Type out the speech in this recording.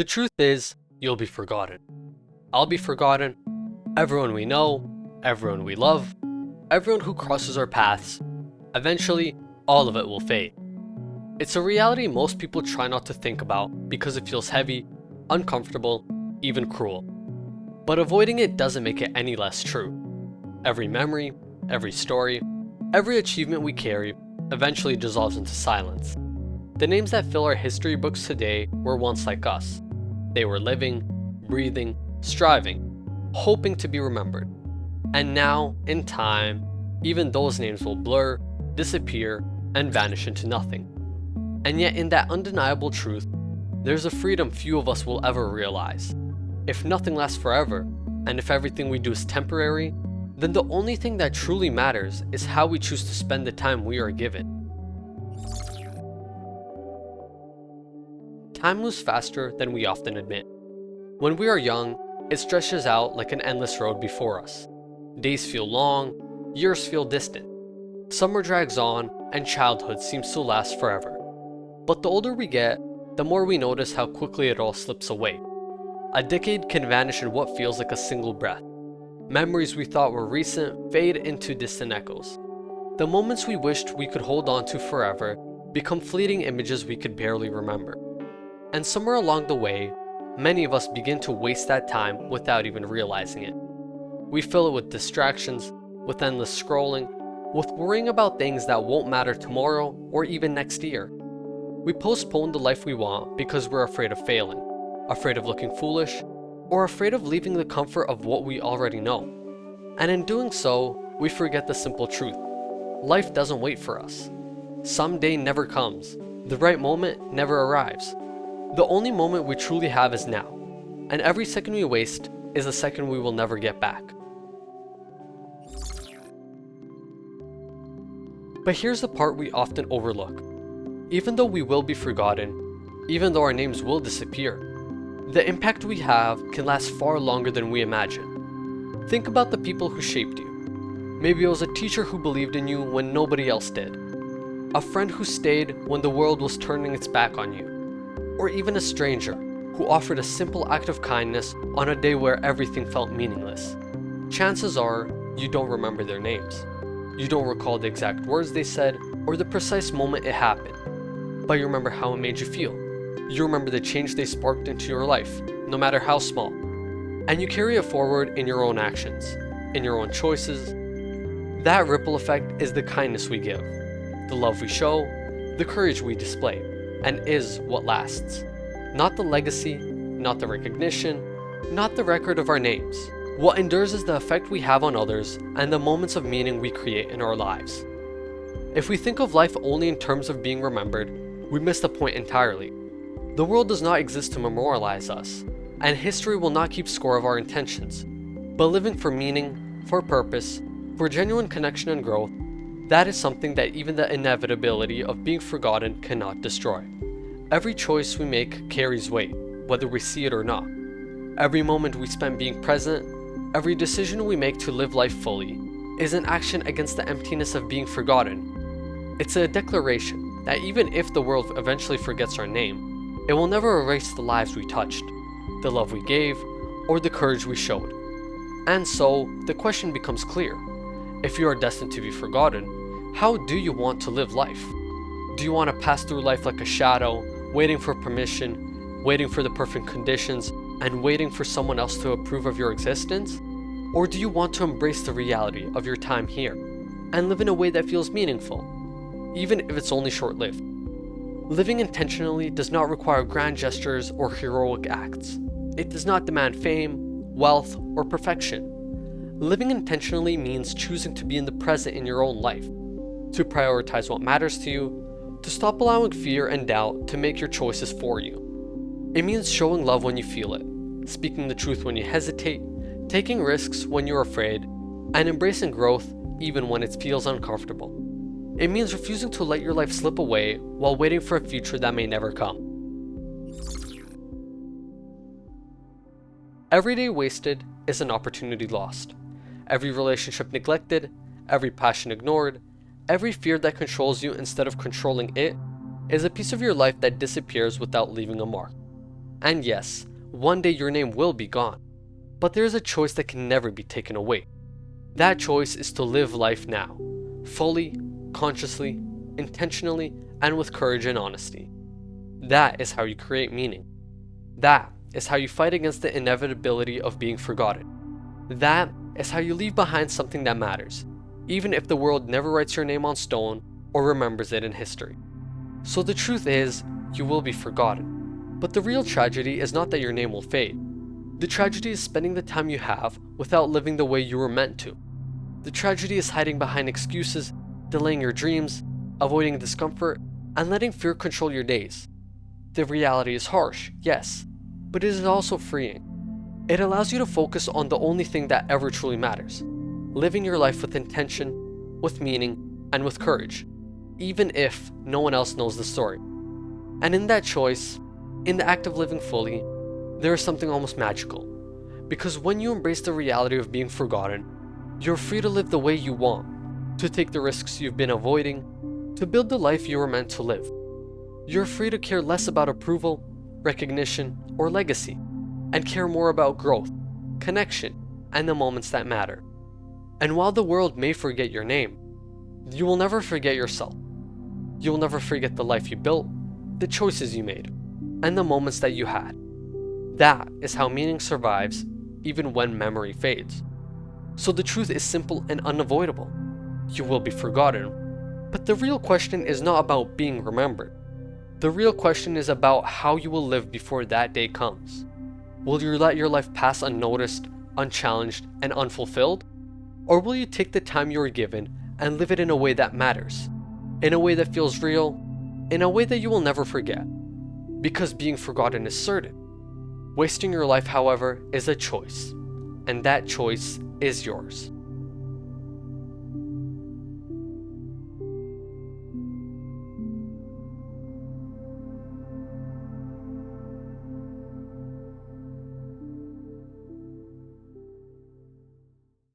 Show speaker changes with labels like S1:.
S1: The truth is, you'll be forgotten. I'll be forgotten. Everyone we know, everyone we love, everyone who crosses our paths, eventually, all of it will fade. It's a reality most people try not to think about because it feels heavy, uncomfortable, even cruel. But avoiding it doesn't make it any less true. Every memory, every story, every achievement we carry eventually dissolves into silence. The names that fill our history books today were once like us. They were living, breathing, striving, hoping to be remembered. And now, in time, even those names will blur, disappear, and vanish into nothing. And yet in that undeniable truth, there's a freedom few of us will ever realize. If nothing lasts forever, and if everything we do is temporary, then the only thing that truly matters is how we choose to spend the time we are given. Time moves faster than we often admit. When we are young, it stretches out like an endless road before us. Days feel long, years feel distant. Summer drags on, and childhood seems to last forever. But the older we get, the more we notice how quickly it all slips away. A decade can vanish in what feels like a single breath. Memories we thought were recent fade into distant echoes. The moments we wished we could hold on to forever become fleeting images we could barely remember. And somewhere along the way, many of us begin to waste that time without even realizing it. We fill it with distractions, with endless scrolling, with worrying about things that won't matter tomorrow or even next year. We postpone the life we want because we're afraid of failing, afraid of looking foolish, or afraid of leaving the comfort of what we already know. And in doing so, we forget the simple truth. Life doesn't wait for us. Some day never comes. The right moment never arrives. The only moment we truly have is now, and every second we waste is a second we will never get back. But here's the part we often overlook. Even though we will be forgotten, even though our names will disappear, the impact we have can last far longer than we imagine. Think about the people who shaped you. Maybe it was a teacher who believed in you when nobody else did, a friend who stayed when the world was turning its back on you, or even a stranger who offered a simple act of kindness on a day where everything felt meaningless. Chances are, you don't remember their names. You don't recall the exact words they said or the precise moment it happened, but you remember how it made you feel. You remember the change they sparked into your life, no matter how small. And you carry it forward in your own actions, in your own choices. That ripple effect is the kindness we give, the love we show, the courage we display, and is what lasts. Not the legacy, not the recognition, not the record of our names. What endures is the effect we have on others and the moments of meaning we create in our lives. If we think of life only in terms of being remembered, we miss the point entirely. The world does not exist to memorialize us, and history will not keep score of our intentions. But living for meaning, for purpose, for genuine connection and growth, that is something that even the inevitability of being forgotten cannot destroy. Every choice we make carries weight, whether we see it or not. Every moment we spend being present, every decision we make to live life fully, is an action against the emptiness of being forgotten. It's a declaration that even if the world eventually forgets our name, it will never erase the lives we touched, the love we gave, or the courage we showed. And so, the question becomes clear. If you are destined to be forgotten, how do you want to live life? Do you want to pass through life like a shadow, waiting for permission, waiting for the perfect conditions, and waiting for someone else to approve of your existence? Or do you want to embrace the reality of your time here, and live in a way that feels meaningful, even if it's only short-lived? Living intentionally does not require grand gestures or heroic acts. It does not demand fame, wealth, or perfection. Living intentionally means choosing to be in the present in your own life, to prioritize what matters to you, to stop allowing fear and doubt to make your choices for you. It means showing love when you feel it, speaking the truth when you hesitate, taking risks when you're afraid, and embracing growth even when it feels uncomfortable. It means refusing to let your life slip away while waiting for a future that may never come. Every day wasted is an opportunity lost. Every relationship neglected, every passion ignored, every fear that controls you instead of controlling it is a piece of your life that disappears without leaving a mark. And yes, one day your name will be gone. But there is a choice that can never be taken away. That choice is to live life now, fully, consciously, intentionally, and with courage and honesty. That is how you create meaning. That is how you fight against the inevitability of being forgotten. That is how you leave behind something that matters, even if the world never writes your name on stone or remembers it in history. So the truth is, you will be forgotten. But the real tragedy is not that your name will fade. The tragedy is spending the time you have without living the way you were meant to. The tragedy is hiding behind excuses, delaying your dreams, avoiding discomfort, and letting fear control your days. The reality is harsh, yes, but it is also freeing. It allows you to focus on the only thing that ever truly matters, living your life with intention, with meaning, and with courage, even if no one else knows the story. And in that choice, in the act of living fully, there is something almost magical. Because when you embrace the reality of being forgotten, you're free to live the way you want, to take the risks you've been avoiding, to build the life you were meant to live. You're free to care less about approval, recognition, or legacy, and care more about growth, connection, and the moments that matter. And while the world may forget your name, you will never forget yourself. You will never forget the life you built, the choices you made, and the moments that you had. That is how meaning survives even when memory fades. So the truth is simple and unavoidable. You will be forgotten. But the real question is not about being remembered. The real question is about how you will live before that day comes. Will you let your life pass unnoticed, unchallenged, and unfulfilled? Or will you take the time you were given and live it in a way that matters? In a way that feels real? In a way that you will never forget? Because being forgotten is certain. Wasting your life, however, is a choice, and that choice is yours.